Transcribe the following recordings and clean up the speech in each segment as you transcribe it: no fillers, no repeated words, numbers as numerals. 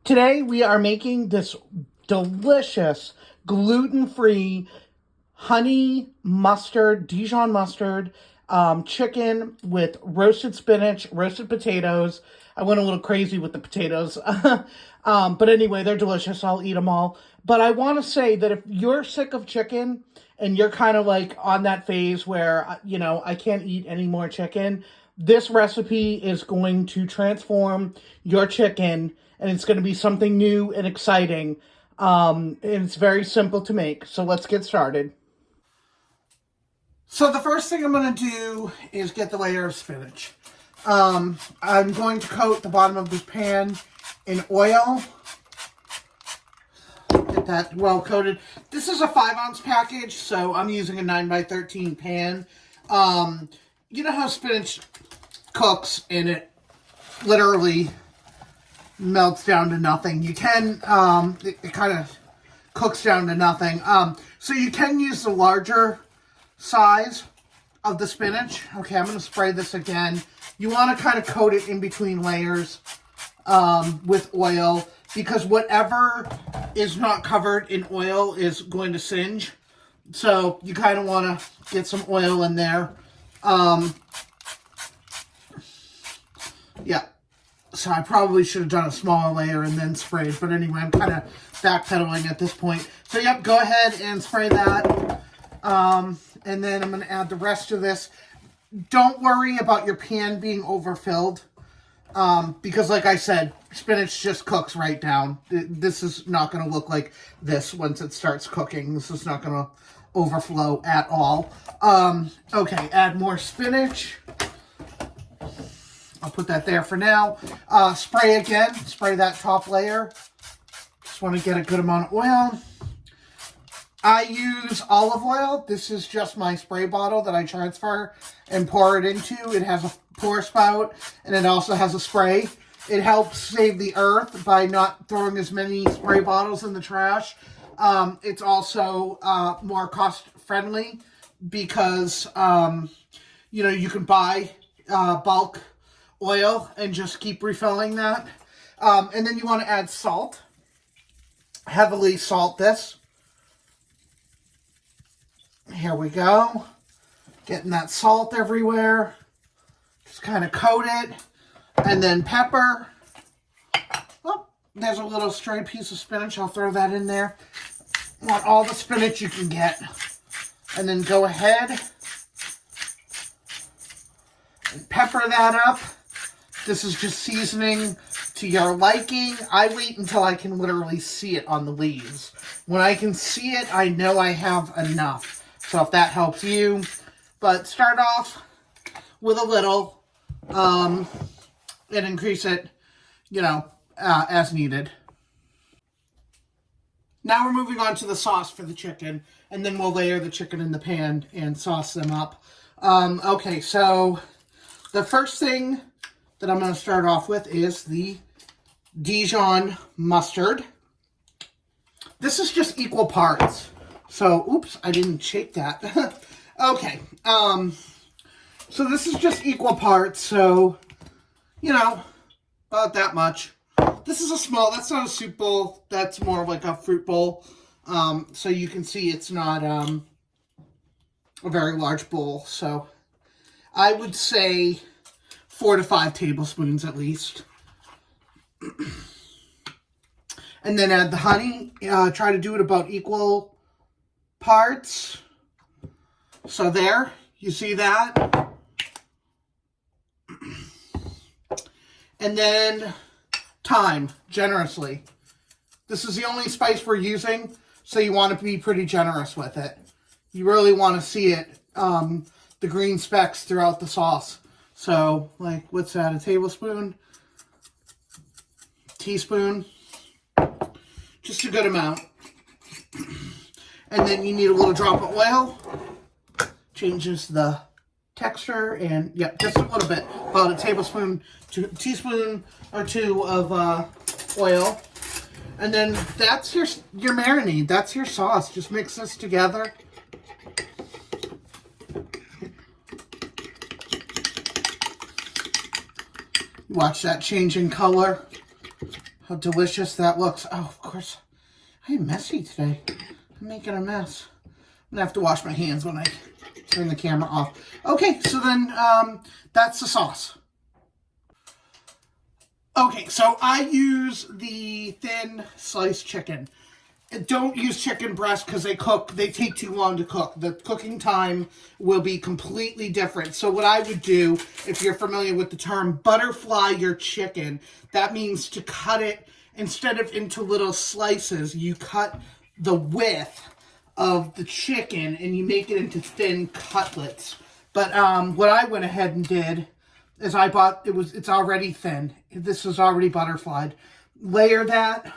Today we are making this delicious gluten-free honey mustard, Dijon mustard, chicken with roasted spinach, roasted potatoes. I went a little crazy with the potatoes. But anyway, they're delicious. I'll eat them all. But I want to say that if you're sick of chicken and you're kind of like on that phase where, I can't eat any more chicken, this recipe is going to transform your chicken, and it's going to be something new and exciting. And it's very simple to make. So let's get started. So the first thing I'm going to do is get the layer of spinach. I'm going to coat the bottom of this pan in oil. Get that well coated. This is a 5-ounce package, so I'm using a 9x13 pan. You know how spinach cooks and it literally melts down to nothing. You can, it kind of cooks down to nothing. So you can use the larger size of the spinach. Okay, I'm going to spray this again. You want to kind of coat it in between layers with oil, because whatever is not covered in oil is going to singe. So you kind of want to get some oil in there. Yeah. So I probably should have done a smaller layer and then sprayed. But anyway, I'm kind of backpedaling at this point. So yep, go ahead and spray that. And then I'm going to add the rest of this. Don't worry about your pan being overfilled. Because like I said, spinach just cooks right down. This is not going to look like this once it starts cooking. This is not going to overflow at all. Okay, add more spinach. I'll put that there for now. Spray again. Spray that top layer. Just want to get a good amount of oil. I use olive oil. This is just my spray bottle that I transfer and pour it into. It has a pour spout, and it also has a spray. It helps save the earth by not throwing as many spray bottles in the trash. It's also more cost-friendly because, you can buy bulk oil and just keep refilling that. And then you want to add salt. Heavily salt this. Here we go. Getting that salt everywhere. Just kind of coat it. And then pepper. Oh, there's a little stray piece of spinach. I'll throw that in there. Want all the spinach you can get. And then go ahead and pepper that up. This is just seasoning to your liking. I wait until I can literally see it on the leaves. When I can see it, I know I have enough. So if that helps you. But start off with a little and increase it, as needed. Now we're moving on to the sauce for the chicken. And then we'll layer the chicken in the pan and sauce them up. Okay, so the first thing that I'm going to start off with is the Dijon mustard. This is just equal parts. So, oops, I didn't shake that. Okay, so this is just equal parts, so, about that much. This is a small, that's not a soup bowl, that's more of like a fruit bowl. So you can see it's not a very large bowl, so I would say 4 to 5 tablespoons at least. And then add the honey. Try to do it about equal parts. So there, you see that? And then thyme, generously. This is the only spice we're using, so you want to be pretty generous with it. You really want to see it, the green specks throughout the sauce. So, like, what's that, a tablespoon? Teaspoon? Just a good amount. And then you need a little drop of oil. Changes the texture, and, just a little bit. About a tablespoon to teaspoon or two of oil. And then that's your marinade. That's your sauce. Just mix this together. Watch that change in color. how delicious that looks. Oh, of course, I'm messy today. I'm making a mess. I'm gonna have to wash my hands when I turn the camera off. Okay, so then that's the sauce. Okay, so I use the thin sliced chicken. Don't use chicken breast because they take too long to cook. The cooking time will be completely different. So what I would do, if you're familiar with the term, butterfly your chicken. That means to cut it, instead of into little slices, you cut the width of the chicken and you make it into thin cutlets. But what I went ahead and did is I bought, it's already thin. This is already butterflied. Layer that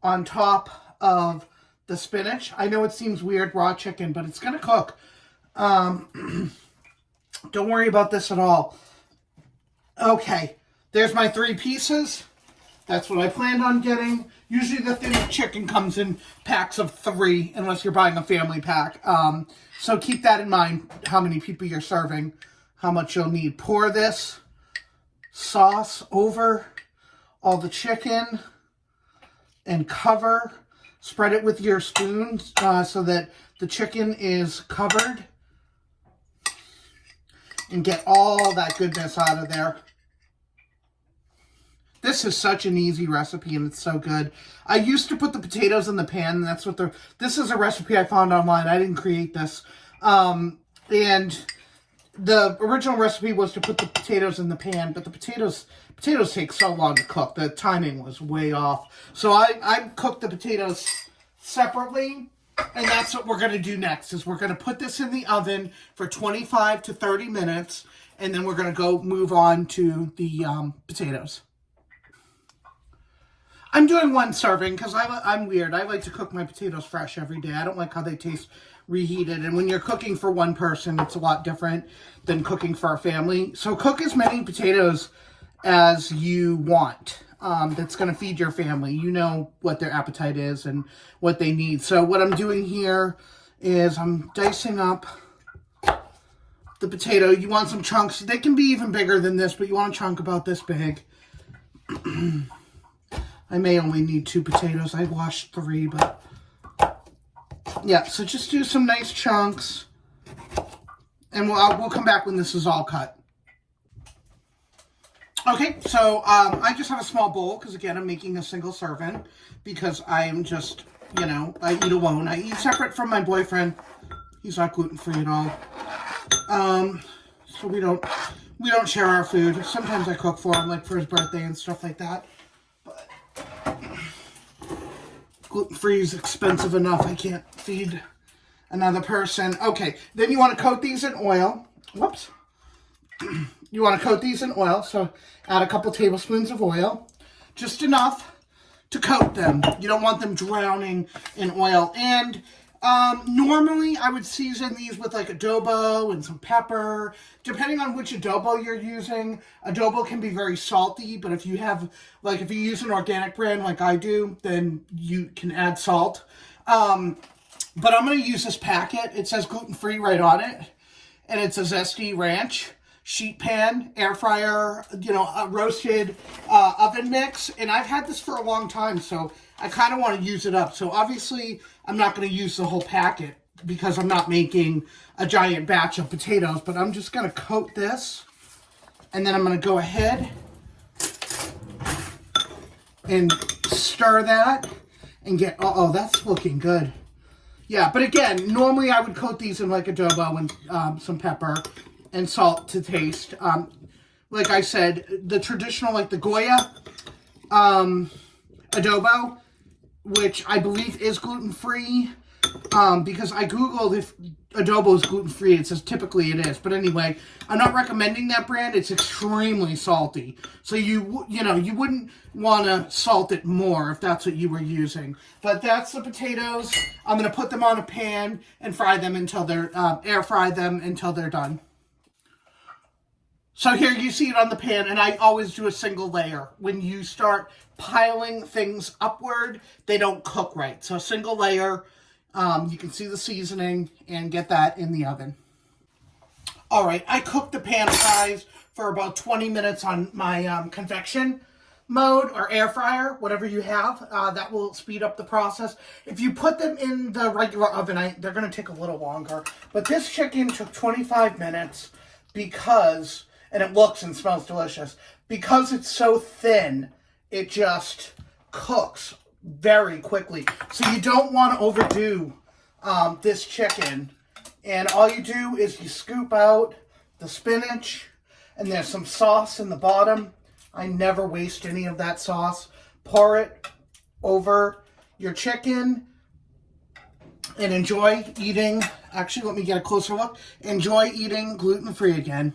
on top of the spinach. I know it seems weird, raw chicken, but it's going to cook. Don't worry about this at all. Okay, there's my 3 pieces. That's what I planned on getting. Usually the thin chicken comes in packs of 3, unless you're buying a family pack. So keep that in mind, how many people you're serving, how much you'll need. Pour this sauce over all the chicken and cover. Spread it with your spoon so that the chicken is covered. And get all that goodness out of there. This is such an easy recipe and it's so good. I used to put the potatoes in the pan. And that's what this is a recipe I found online. I didn't create this. And the original recipe was to put the potatoes in the pan, but the potatoes take so long to cook. The timing was way off. So I cooked the potatoes separately, and that's what we're going to do next, is we're going to put this in the oven for 25 to 30 minutes, and then we're going to go move on to the potatoes. I'm doing 1 serving because I'm weird. I like to cook my potatoes fresh every day. I don't like how they taste reheated. And when you're cooking for 1 person, it's a lot different than cooking for a family. So cook as many potatoes as you want. That's going to feed your family. You know what their appetite is and what they need. So what I'm doing here is I'm dicing up the potato. You want some chunks. They can be even bigger than this, but you want a chunk about this big. I may only need 2 potatoes. I washed 3, but yeah, so just do some nice chunks, and we'll come back when this is all cut. Okay, so I just have a small bowl because, again, I'm making a single serving because I am just, I eat alone. I eat separate from my boyfriend. He's not gluten-free at all. So we don't share our food. Sometimes I cook for him, like for his birthday and stuff like that. But gluten-free is expensive enough. I can't feed another person. Okay, then you want to coat these in oil. Whoops. You want to coat these in oil, so add a couple tablespoons of oil. Just enough to coat them. You don't want them drowning in oil. And normally I would season these with like adobo and some pepper. Depending on which adobo you're using, adobo can be very salty, but if you use an organic brand like I do, then you can add salt. But I'm going to use this packet. It says gluten-free right on it. And it's a zesty ranch sheet pan, air fryer, a roasted oven mix. And I've had this for a long time, so I kind of want to use it up. So obviously I'm not going to use the whole packet because I'm not making a giant batch of potatoes, but I'm just going to coat this. And then I'm going to go ahead and stir that and get, oh, that's looking good. Yeah, but again, normally I would coat these in like adobo and some pepper and salt to taste. Like I said, the traditional, like the Goya adobo, which I believe is gluten-free, because I Googled if adobo is gluten-free. It says typically it is. But anyway, I'm not recommending that brand. It's extremely salty. So you wouldn't want to salt it more if that's what you were using. But that's the potatoes. I'm going to put them on a pan and fry them until they're, air fry them until they're done. So here you see it on the pan, and I always do a single layer. When you start piling things upward, they don't cook right. So a single layer, you can see the seasoning, and get that in the oven. All right, I cooked the pan fries for about 20 minutes on my convection mode or air fryer, whatever you have, that will speed up the process. If you put them in the regular oven, they're going to take a little longer. But this chicken took 25 minutes because, and it looks and smells delicious, because it's so thin, it just cooks very quickly. So you don't want to overdo this chicken. And all you do is you scoop out the spinach, and there's some sauce in the bottom. I never waste any of that sauce. Pour it over your chicken and enjoy eating. Actually, let me get a closer look. Enjoy eating gluten-free again.